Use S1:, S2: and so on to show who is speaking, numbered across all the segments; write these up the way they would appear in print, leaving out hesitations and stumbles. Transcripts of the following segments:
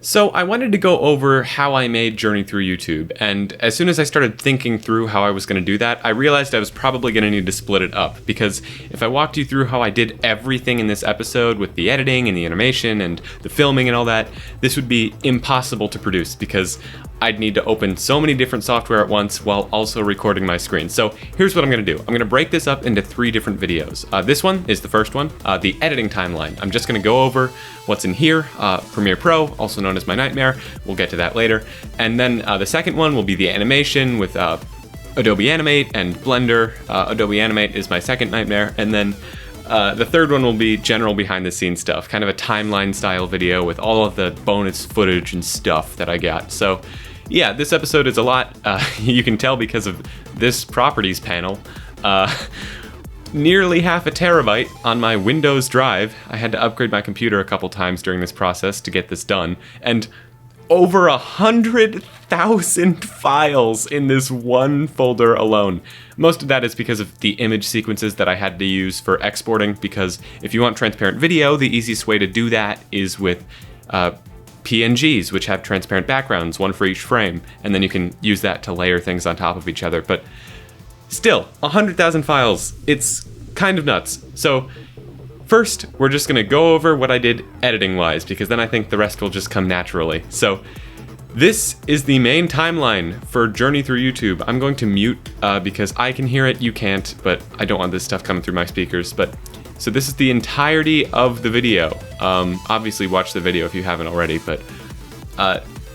S1: So I wanted to go over how I made Journey Through YouTube, and as soon as I started thinking through how I was going to do that, I realized I was probably going to need to split it up, because if I walked you through how I did everything in this episode with the editing and the animation and the filming and all that, this would be impossible to produce, because I'd need to open so many different software at once while also recording my screen. So here's what I'm going to do. I'm going to break this up into 3 different videos. This one is the first one, the editing timeline. I'm just going to go over what's in here, Premiere Pro, also known as my nightmare. We'll get to that later. And then the second one will be the animation with Adobe Animate and Blender. Adobe Animate is my second nightmare. And then the third one will be general behind the scenes stuff, kind of a timeline style video with all of the bonus footage and stuff that I got. So yeah, this episode is a lot. You can tell because of this properties panel. Nearly half a terabyte on my Windows drive. I had to upgrade my computer a couple times during this process to get this done. And over 100,000 files in this one folder alone. Most of that is because of the image sequences that I had to use for exporting, because if you want transparent video, the easiest way to do that is with PNGs, which have transparent backgrounds, one for each frame, and then you can use that to layer things on top of each other. But still, 100,000 files, it's kind of nuts. So first, we're just gonna go over what I did editing-wise, because then I think the rest will just come naturally. So this is the main timeline for Journey Through YouTube. I'm going to mute because I can hear it, you can't, but I don't want this stuff coming through my speakers. But so this is the entirety of the video. Obviously watch the video if you haven't already, but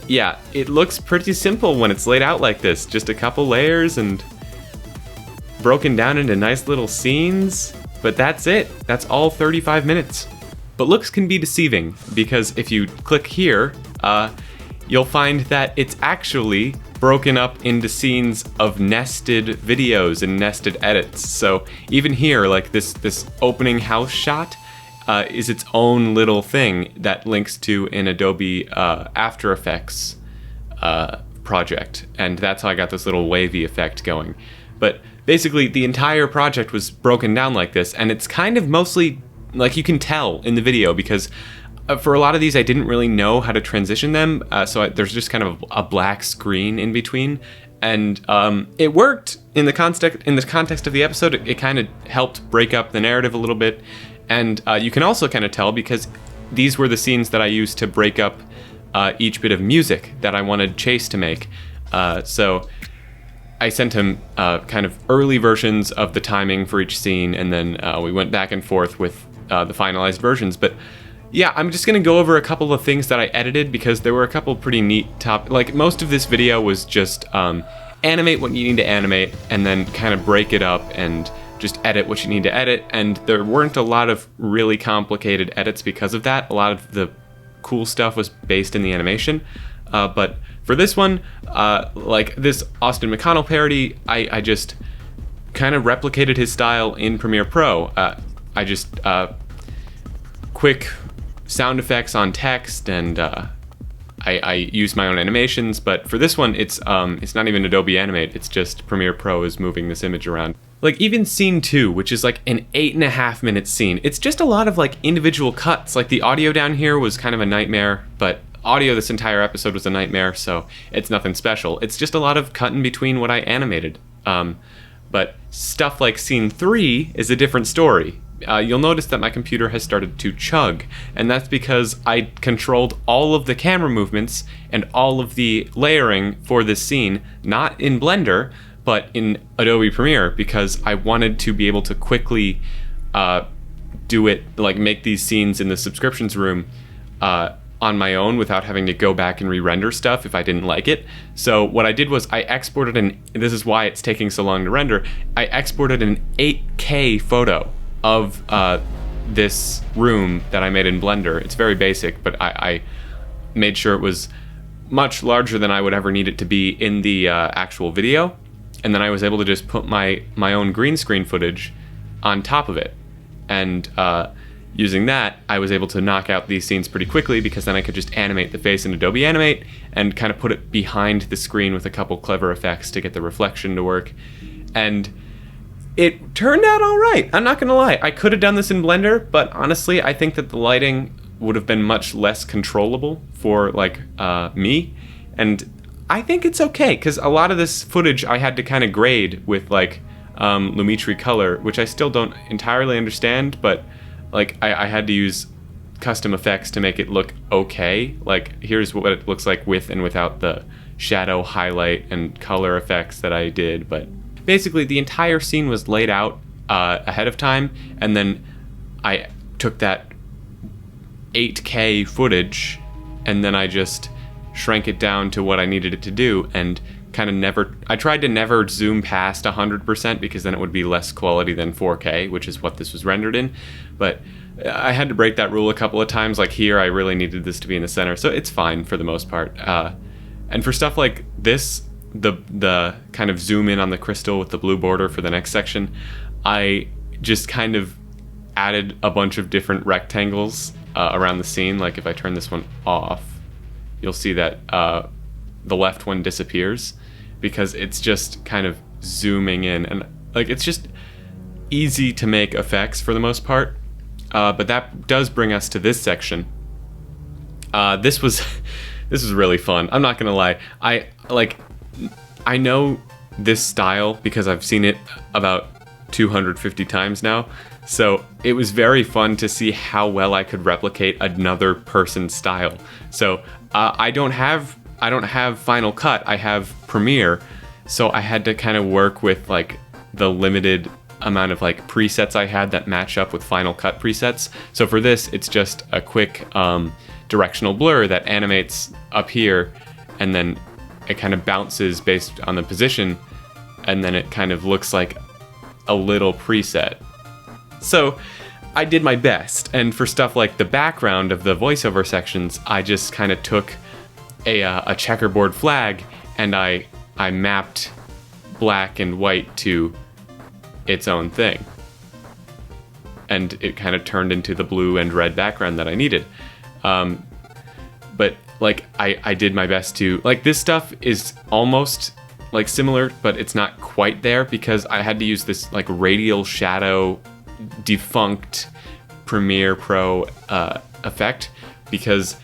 S1: yeah, it looks pretty simple when it's laid out like this. Just a couple layers and broken down into nice little scenes. But that's it. That's all 35 minutes. But looks can be deceiving, because if you click here, you'll find that it's actually broken up into scenes of nested videos and nested edits. So even here, like this opening house shot is its own little thing that links to an Adobe After Effects project. And that's how I got this little wavy effect going. But basically, the entire project was broken down like this, and it's kind of mostly, like you can tell in the video, because for a lot of these I didn't really know how to transition them, so there's just kind of a black screen in between, and it worked in the context of the episode. It kind of helped break up the narrative a little bit, and you can also kind of tell because these were the scenes that I used to break up each bit of music that I wanted Chase to make. So I sent him kind of early versions of the timing for each scene, and then we went back and forth with the finalized versions. But yeah, I'm just gonna go over a couple of things that I edited, because there were a couple pretty neat like most of this video was just animate what you need to animate, and then kind of break it up and just edit what you need to edit. And there weren't a lot of really complicated edits because of that. A lot of the cool stuff was based in the animation. But for this one, like this Austin McConnell parody, I just kind of replicated his style in Premiere Pro. I just quick sound effects on text, and I use my own animations. But for this one, it's not even Adobe Animate. It's just Premiere Pro is moving this image around. Like even scene 2, which is like an 8.5 minute scene, it's just a lot of like individual cuts. Like the audio down here was kind of a nightmare, but audio this entire episode was a nightmare, so it's nothing special. It's just a lot of cutting between what I animated. But stuff like scene 3 is a different story. You'll notice that my computer has started to chug, and that's because I controlled all of the camera movements and all of the layering for this scene, not in Blender, but in Adobe Premiere, because I wanted to be able to quickly do it, like make these scenes in the subscriptions room on my own without having to go back and re-render stuff if I didn't like it. So what I did was I exported this is why it's taking so long to render, I exported an 8K photo of this room that I made in Blender. It's very basic, but I made sure it was much larger than I would ever need it to be in the actual video. And then I was able to just put my own green screen footage on top of it. And using that, I was able to knock out these scenes pretty quickly, because then I could just animate the face in Adobe Animate and kind of put it behind the screen with a couple clever effects to get the reflection to work. And it turned out all right. I'm not gonna lie. I could have done this in Blender, but honestly, I think that the lighting would have been much less controllable for like me, and I think it's okay because a lot of this footage I had to kind of grade with like Lumetri color, which I still don't entirely understand, but like I had to use custom effects to make it look okay. Like here's what it looks like with and without the shadow, highlight, and color effects that I did. But basically the entire scene was laid out ahead of time, and then I took that 8K footage and then I just shrank it down to what I needed it to do, and kind of I tried to never zoom past 100% because then it would be less quality than 4K, which is what this was rendered in. But I had to break that rule a couple of times. Like here, I really needed this to be in the center, so it's fine for the most part. And for stuff like this, the kind of zoom in on the crystal with the blue border for the next section, I just kind of added a bunch of different rectangles around the scene. Like if I turn this one off, you'll see that the left one disappears because it's just kind of zooming in, and like it's just easy to make effects for the most part. But that does bring us to this section. This was really fun. I'm not gonna lie. I know this style because I've seen it about 250 times now. So it was very fun to see how well I could replicate another person's style. So I don't have Final Cut. I have Premiere. So I had to kind of work with like the limited amount of like presets I had that match up with Final Cut presets. So for this, it's just a quick directional blur that animates up here, and then it kind of bounces based on the position, and then it kind of looks like a little preset. So I did my best, and for stuff like the background of the voiceover sections, I just kind of took a checkerboard flag and I mapped black and white to its own thing, and it kind of turned into the blue and red background that I needed. But like I did my best to, like, this stuff is almost like similar, but it's not quite there because I had to use this like radial shadow defunct Premiere Pro effect, because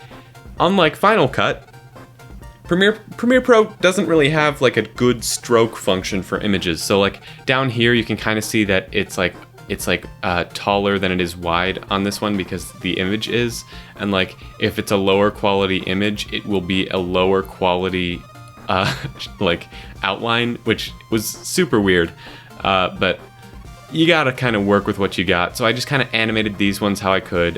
S1: unlike Final Cut, Premiere Pro doesn't really have like a good stroke function for images. So like down here you can kind of see that it's like taller than it is wide on this one because the image is, and like if it's a lower quality image, it will be a lower quality like outline, which was super weird. But you gotta kind of work with what you got. So I just kind of animated these ones how I could.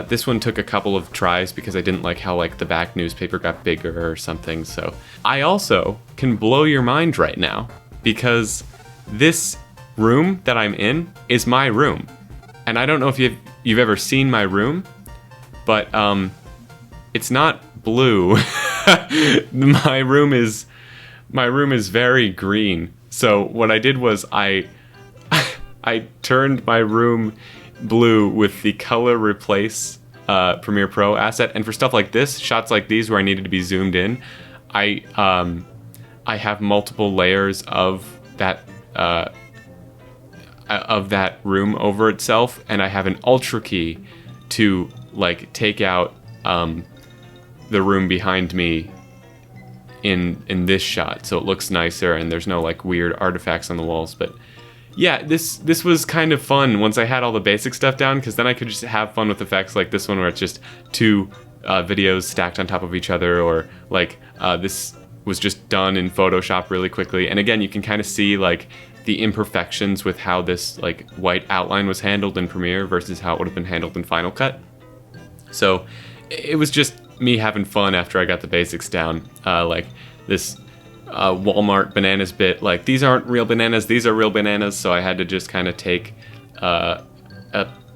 S1: This one took a couple of tries because I didn't like how like the back newspaper got bigger or something. So I also can blow your mind right now because this room that I'm in is my room. And I don't know if you've ever seen my room, but it's not blue. My room is very green. So what I did was I turned my room blue with the color replace Premiere Pro asset, and for stuff like this, shots like these where I needed to be zoomed in, I have multiple layers of that room over itself, and I have an Ultra key to like take out the room behind me in this shot, so it looks nicer and there's no like weird artifacts on the walls. But yeah, this was kind of fun once I had all the basic stuff down, because then I could just have fun with effects like this one where it's just two videos stacked on top of each other, or like this was just done in Photoshop really quickly. And again, you can kind of see like the imperfections with how this like white outline was handled in Premiere versus how it would have been handled in Final Cut. So it was just me having fun after I got the basics down. Like this Walmart bananas bit, like these aren't real bananas, these are real bananas, so I had to just kind of take a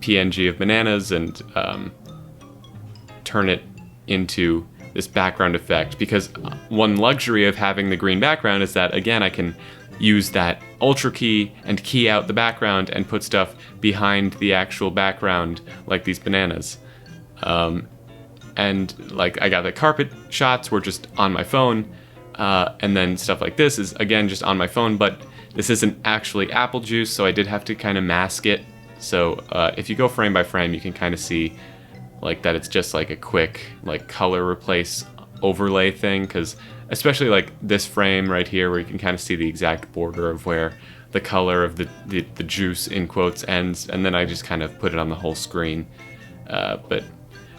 S1: PNG of bananas and turn it into this background effect, because one luxury of having the green background is that, again, I can use that Ultra key and key out the background and put stuff behind the actual background, like these bananas. And like I got the carpet shots were just on my phone, and then stuff like this is again just on my phone, but this isn't actually apple juice, so I did have to kind of mask it. So if you go frame by frame, you can kind of see like that it's just like a quick like color replace overlay thing, because especially like this frame right here where you can kind of see the exact border of where the color of the juice in quotes ends, and then I just kind of put it on the whole screen. But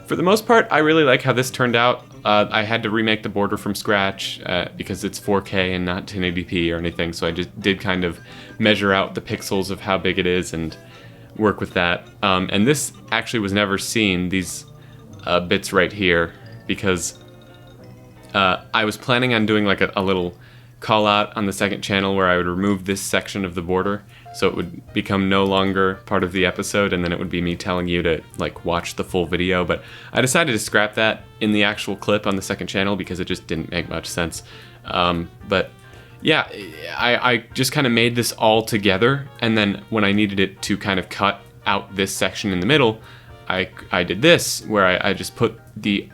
S1: for the most part, I really like how this turned out. I had to remake the border from scratch because it's 4K and not 1080p or anything, so I just did kind of measure out the pixels of how big it is and work with that. And this actually was never seen, these bits right here, because I was planning on doing like a little call out on the second channel where I would remove this section of the border so it would become no longer part of the episode, and then it would be me telling you to like watch the full video. But I decided to scrap that in the actual clip on the second channel because it just didn't make much sense. But yeah, I just kind of made this all together, and then when I needed it to kind of cut out this section in the middle, I did this where I just put the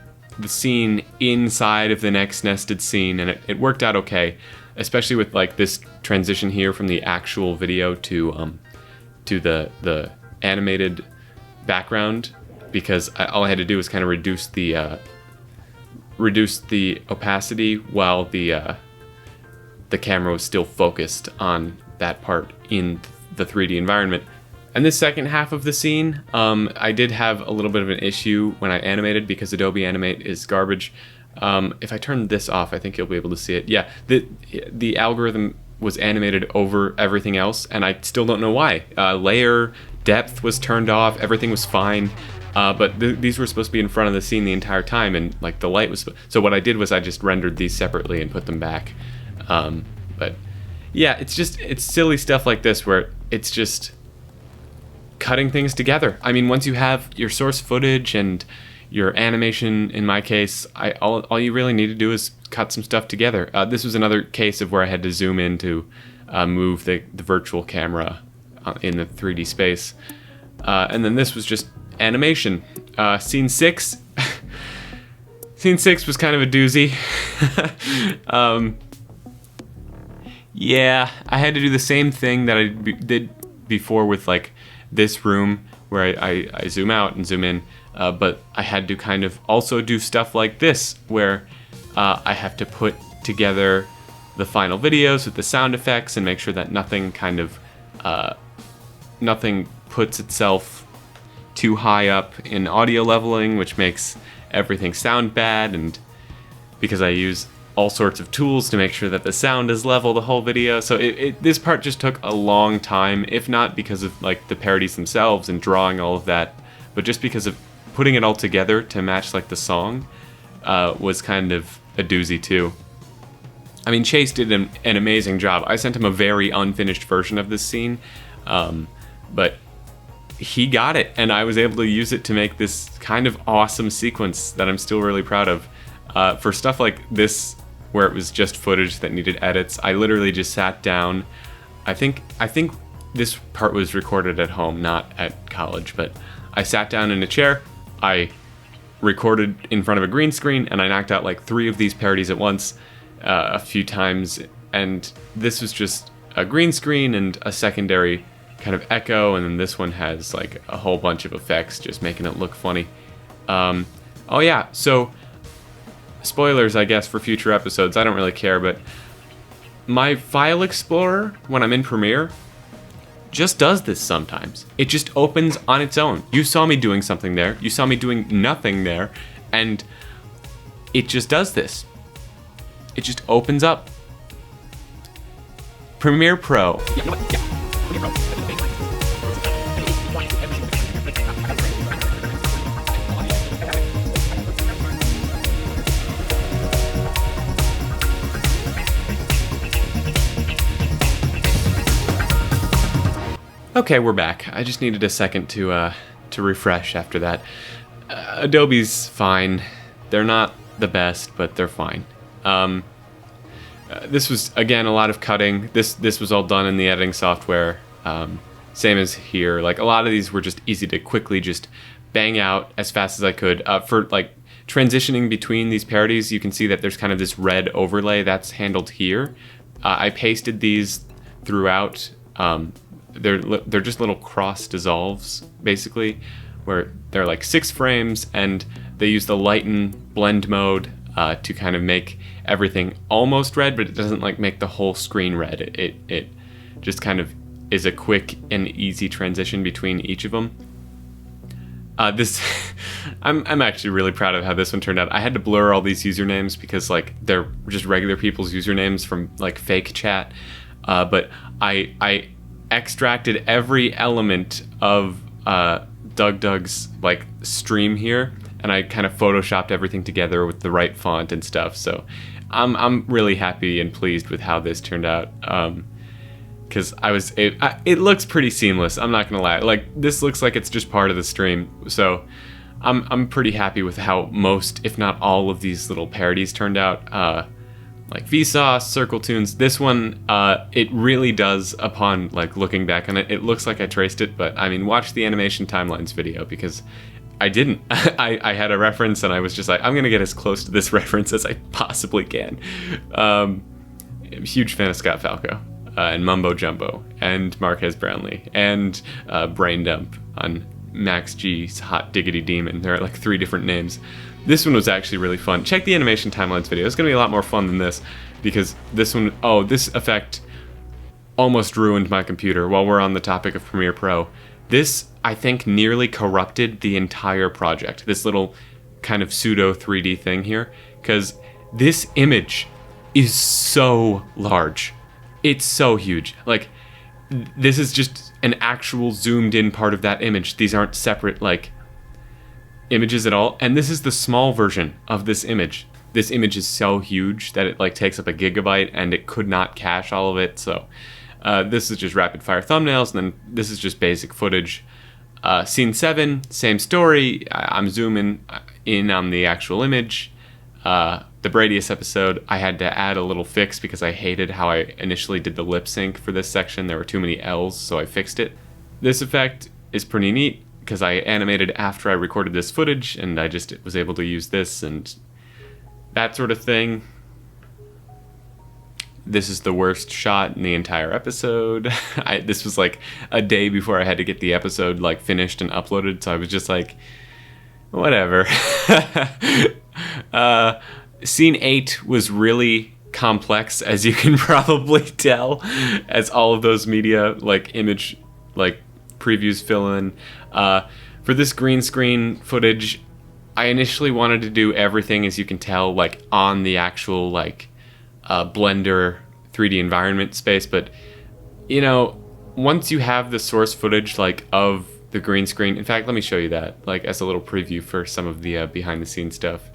S1: scene inside of the next nested scene, and it worked out okay, especially with like this transition here from the actual video to the animated background, because all I had to do was kind of reduce the opacity while the camera was still focused on that part in the 3D environment. And this second half of the scene, I did have a little bit of an issue when I animated because Adobe Animate is garbage. If I turn this off, I think you'll be able to see it. Yeah, the algorithm was animated over everything else, and I still don't know why. Layer depth was turned off, everything was fine, but these were supposed to be in front of the scene the entire time, and like the light was... So what I did was I just rendered these separately and put them back. But yeah, it's silly stuff like this where it's just cutting things together. I mean, once you have your source footage and your animation, in my case, all you really need to do is cut some stuff together. This was another case of where I had to zoom in to move the virtual camera in the 3D space. And then this was just animation. Scene 6. Scene 6 was kind of a doozy. Yeah, I had to do the same thing that I did before with like this room where I zoom out and zoom in, but I had to kind of also do stuff like this where I have to put together the final videos with the sound effects and make sure that nothing puts itself too high up in audio leveling, which makes everything sound bad, and because I use all sorts of tools to make sure that the sound is level the whole video. So this part just took a long time, if not because of like the parodies themselves and drawing all of that, but just because of putting it all together to match like the song was kind of a doozy too. I mean, Chase did an amazing job. I sent him a very unfinished version of this scene, but he got it, and I was able to use it to make this kind of awesome sequence that I'm still really proud of. For stuff like this, where it was just footage that needed edits, I literally just sat down. I think this part was recorded at home, not at college, but I sat down in a chair, I recorded in front of a green screen, and I knocked out like 3 of these parodies at once, a few times, and this was just a green screen and a secondary kind of echo, and then this one has like a whole bunch of effects just making it look funny. Oh yeah, so spoilers, I guess, for future episodes. I don't really care, but my file explorer, when I'm in Premiere, just does this sometimes. It just opens on its own. You saw me doing something there. You saw me doing nothing there. And it just does this. It just opens up. Premiere Pro. Okay, we're back. I just needed a second to refresh after that. Adobe's fine. They're not the best, but they're fine. This was, again, a lot of cutting. This was all done in the editing software. Same as here. Like, a lot of these were just easy to quickly just bang out as fast as I could. For, like, transitioning between these parodies, you can see that there's kind of this red overlay that's handled here. I pasted these throughout. They're just little cross dissolves, basically, where they're like 6 frames, and they use the lighten blend mode to kind of make everything almost red, but it doesn't like make the whole screen red. It just kind of is a quick and easy transition between each of them. I'm actually really proud of how this one turned out. I had to blur all these usernames because like they're just regular people's usernames from like fake chat, but I extracted every element of Doug's like stream here, and I kind of photoshopped everything together with the right font and stuff. So I'm really happy and pleased with how this turned out. Because it looks pretty seamless. I'm not gonna lie. Like this looks like it's just part of the stream. So I'm pretty happy with how most, if not all, of these little parodies turned out. Like Vsauce, Circle Tunes. This one, it really does. Upon like looking back on it, it looks like I traced it. But I mean, watch the animation timelines video because I didn't. I had a reference and I was just like, I'm gonna get as close to this reference as I possibly can. I'm a huge fan of Scott Falco. And Mumbo Jumbo, and Marquez Brownlee, and Brain Dump on Max G's Hot Diggity Demon. There are like 3 different names. This one was actually really fun. Check the animation timelines video. It's going to be a lot more fun than this, because this one, this effect almost ruined my computer while we're on the topic of Premiere Pro. This, I think, nearly corrupted the entire project. This little kind of pseudo 3D thing here, because this image is so large. It's so huge. Like, this is just an actual zoomed in part of that image. These aren't separate, like, images at all. And this is the small version of this image. This image is so huge that it, like, takes up a gigabyte, and it could not cache all of it. So, this is just rapid fire thumbnails, and then this is just basic footage. Scene 7, same story. I'm zooming in on the actual image. The Bradius episode, I had to add a little fix because I hated how I initially did the lip sync for this section. There were too many L's, so I fixed it. This effect is pretty neat because I animated after I recorded this footage, and I just was able to use this and that sort of thing. This is the worst shot in the entire episode. This was like a day before I had to get the episode like finished and uploaded, so I was just like, whatever. Scene 8 was really complex, as you can probably tell, as all of those media, like image, like previews fill in. For this green screen footage, I initially wanted to do everything, as you can tell, like on the actual like Blender 3D environment space, but you know, once you have the source footage like of the green screen, in fact, let me show you that, like as a little preview for some of the behind the scenes stuff.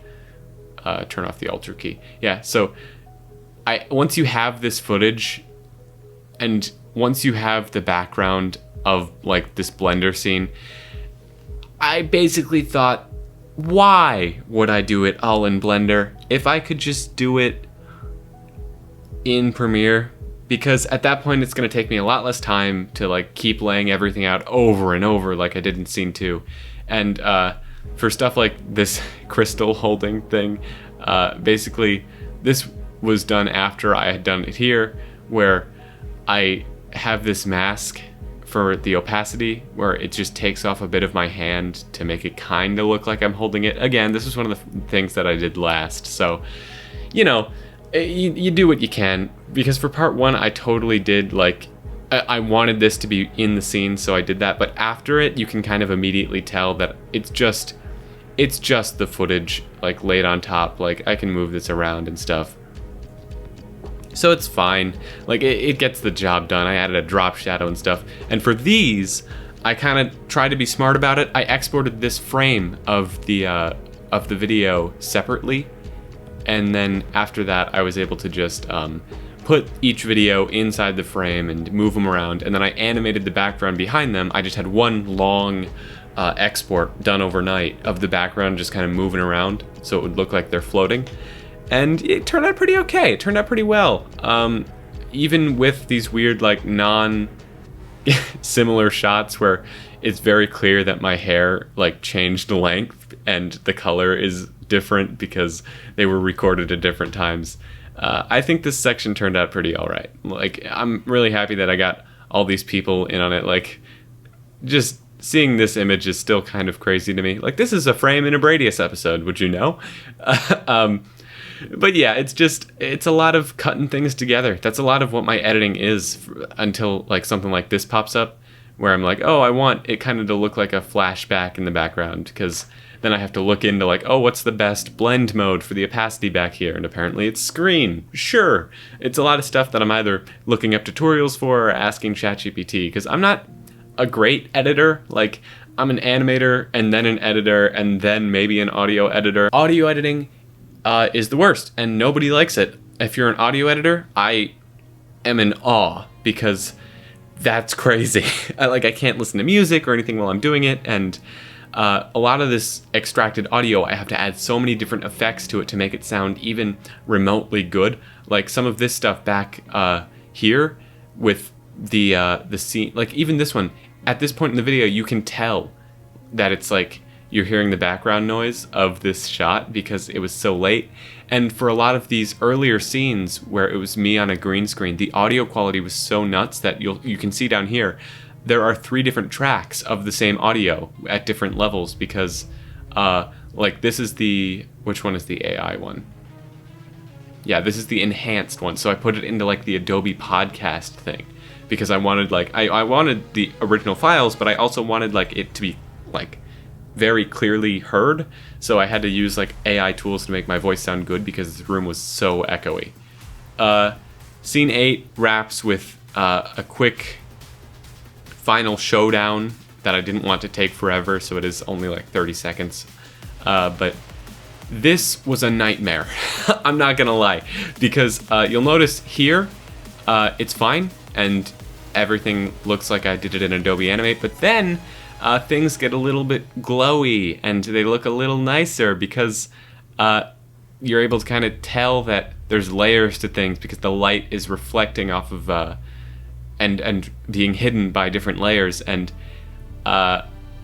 S1: Turn off the Alt key. Yeah, so once you have this footage, and once you have the background of like this Blender scene, I basically thought, why would I do it all in Blender if I could just do it in Premiere? Because at that point it's going to take me a lot less time to like keep laying everything out over and over like I did in Scene 2. And for stuff like this crystal holding thing, basically this was done after I had done it here, where I have this mask for the opacity where it just takes off a bit of my hand to make it kind of look like I'm holding it. Again, this was one of the things that I did last, so you know, you do what you can, because for part 1 I totally did like, I wanted this to be in the scene, so I did that, but after it you can kind of immediately tell that it's just the footage like laid on top. Like I can move this around and stuff, so it's fine. Like it gets the job done. I added a drop shadow and stuff, and for these I kind of tried to be smart about it. I exported this frame of the video separately, and then after that I was able to just put each video inside the frame and move them around, and then I animated the background behind them. I just had one long export done overnight of the background just kind of moving around so it would look like they're floating, and it turned out pretty okay. It turned out pretty well, even with these weird like non-similar shots where it's very clear that my hair like changed length and the color is different because they were recorded at different times. I think this section turned out pretty alright. Like, I'm really happy that I got all these people in on it. Like, just seeing this image is still kind of crazy to me. Like, this is a frame in a Bradius episode, would you know? But yeah, it's a lot of cutting things together. That's a lot of what my editing is until like something like this pops up, where I'm like, oh, I want it kind of to look like a flashback in the background, because then I have to look into like, oh, what's the best blend mode for the opacity back here? And apparently it's screen. Sure. It's a lot of stuff that I'm either looking up tutorials for or asking ChatGPT, because I'm not a great editor. Like, I'm an animator and then an editor and then maybe an audio editor. Audio editing is the worst, and nobody likes it. If you're an audio editor, I am in awe, because that's crazy. I can't listen to music or anything while I'm doing it, and a lot of this extracted audio, I have to add so many different effects to it to make it sound even remotely good. Like some of this stuff back here with the scene, like even this one, at this point in the video, you can tell that it's like you're hearing the background noise of this shot because it was so late. And for a lot of these earlier scenes where it was me on a green screen, the audio quality was so nuts that you can see down here, there are 3 different tracks of the same audio at different levels, because like this is which one is the AI one? Yeah, this is the enhanced one. So I put it into like the Adobe podcast thing, because I wanted like, I wanted the original files, but I also wanted like it to be like very clearly heard. So I had to use like AI tools to make my voice sound good, because the room was so echoey. Scene 8 wraps with a quick final showdown that I didn't want to take forever, so it is only like 30 seconds. But this was a nightmare. I'm not gonna lie, because you'll notice here it's fine and everything looks like I did it in Adobe Animate, but then things get a little bit glowy and they look a little nicer, because you're able to kind of tell that there's layers to things, because the light is reflecting off of and being hidden by different layers. And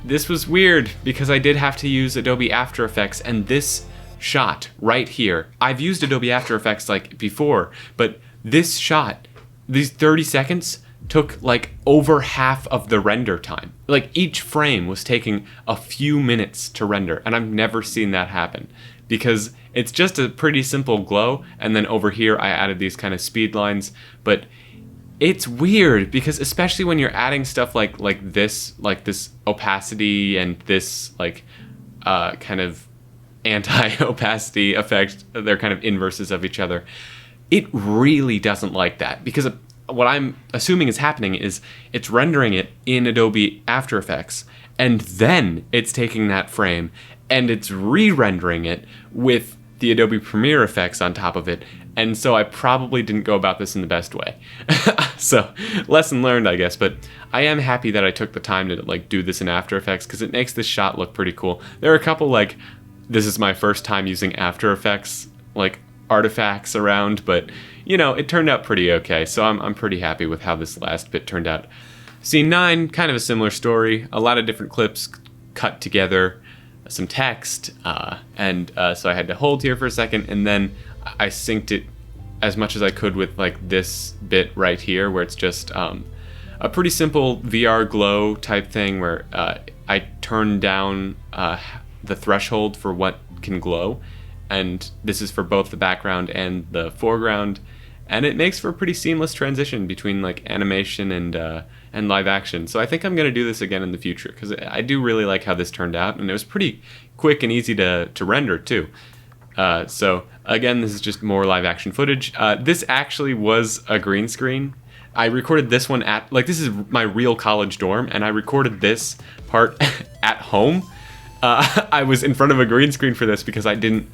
S1: this was weird, because I did have to use Adobe After Effects, and this shot right here, I've used Adobe After Effects like before, but this shot, these 30 seconds took like over half of the render time. Like each frame was taking a few minutes to render, and I've never seen that happen, because it's just a pretty simple glow, and then over here I added these kind of speed lines. But it's weird, because especially when you're adding stuff like this opacity and this like kind of anti-opacity effect, they're kind of inverses of each other. It really doesn't like that, because what I'm assuming is happening is it's rendering it in Adobe After Effects, and then it's taking that frame and it's re-rendering it with the Adobe Premiere effects on top of it. And so I probably didn't go about this in the best way. So lesson learned, I guess. But I am happy that I took the time to like do this in After Effects, because it makes this shot look pretty cool. There are a couple like, this is my first time using After Effects like artifacts around, but you know, it turned out pretty okay. So I'm pretty happy with how this last bit turned out. Scene 9, kind of a similar story. A lot of different clips cut together, some text, and so I had to hold here for a second, and then I synced it as much as I could with like this bit right here, where it's just a pretty simple VR glow type thing, where I turned down the threshold for what can glow, and this is for both the background and the foreground, and it makes for a pretty seamless transition between like animation and live action. So I think I'm going to do this again in the future, because I do really like how this turned out, and it was pretty quick and easy to render too. So again, this is just more live action footage. This actually was a green screen. I recorded this one at, like, this is my real college dorm, and I recorded this part at home. I was in front of a green screen for this because I didn't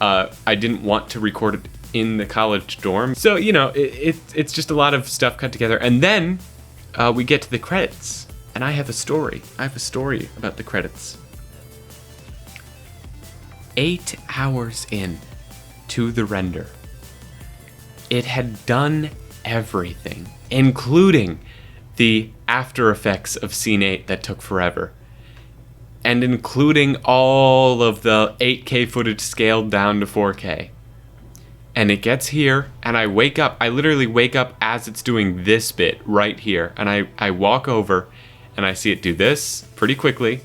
S1: want to record it in the college dorm. So, you know, it's just a lot of stuff cut together. And then we get to the credits, and I have a story. I have a story about the credits. 8 hours in to the render, it had done everything, including the after effects of scene 8 that took forever, and including all of the 8K footage scaled down to 4K. And it gets here, and I literally wake up as it's doing this bit right here, and I walk over, and I see it do this pretty quickly,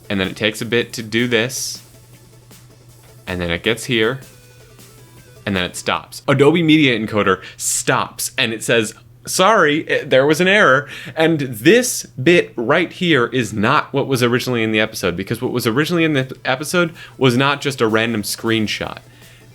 S1: and then it takes a bit to do this, and then it gets here, and then it stops. Adobe Media Encoder stops, and it says, sorry, there was an error. And this bit right here is not what was originally in the episode, because what was originally in the episode was not just a random screenshot.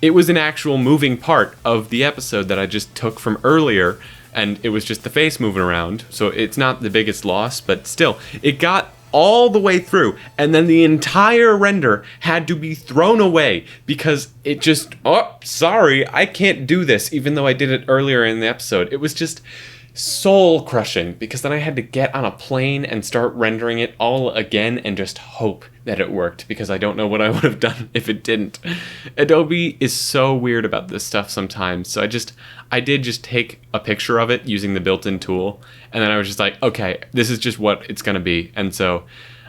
S1: It was an actual moving part of the episode that I just took from earlier, and it was just the face moving around, so it's not the biggest loss, but still, it got all the way through, and then the entire render had to be thrown away because it just, oh, sorry, I can't do this, even though I did it earlier in the episode. It was just soul crushing, because then I had to get on a plane and start rendering it all again and just hope that it worked, because I don't know what I would have done if it didn't. Adobe is so weird about this stuff sometimes, so I did just take a picture of it using the built-in tool, and then I was just like, okay, this is just what it's gonna be. And so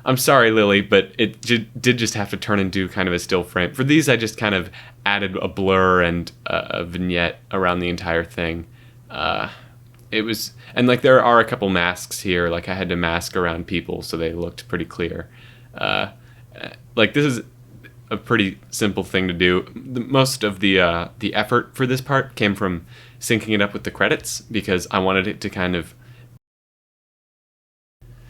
S1: I'm sorry, Lily, but it did just have to turn into kind of a still frame. For these, I just kind of added a blur and a vignette around the entire thing. It was, and like there are a couple masks here, like I had to mask around people so they looked pretty clear. Like this is a pretty simple thing to do. Most of the effort for this part came from syncing it up with the credits, because I wanted it to kind of...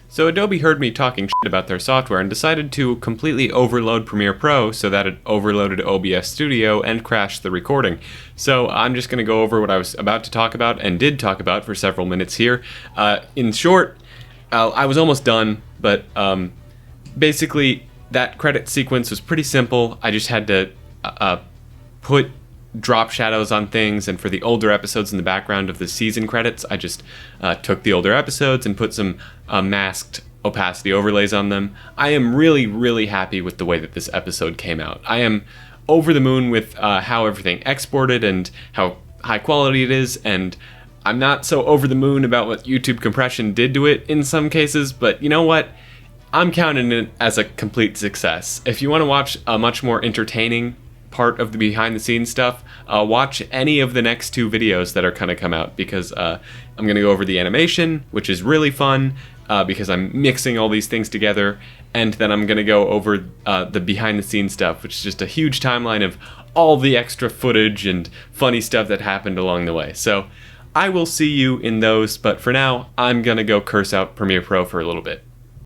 S1: So Adobe heard me talking shit about their software and decided to completely overload Premiere Pro so that it overloaded OBS Studio and crashed the recording. So I'm just going to go over what I was about to talk about and did talk about for several minutes here. In short, I was almost done, but basically that credit sequence was pretty simple. I just had to put drop shadows on things, and for the older episodes in the background of the season credits, I just took the older episodes and put some masked opacity overlays on them. I am really, really happy with the way that this episode came out. I am over the moon with how everything exported and how high quality it is, and I'm not so over the moon about what YouTube compression did to it in some cases, but you know what? I'm counting it as a complete success. If you want to watch a much more entertaining part of the behind the scenes stuff, watch any of the next two videos that are going to come out, because I'm going to go over the animation, which is really fun, because I'm mixing all these things together, and then I'm going to go over the behind the scenes stuff, which is just a huge timeline of all the extra footage and funny stuff that happened along the way. So I will see you in those, but for now, I'm going to go curse out Premiere Pro for a little bit.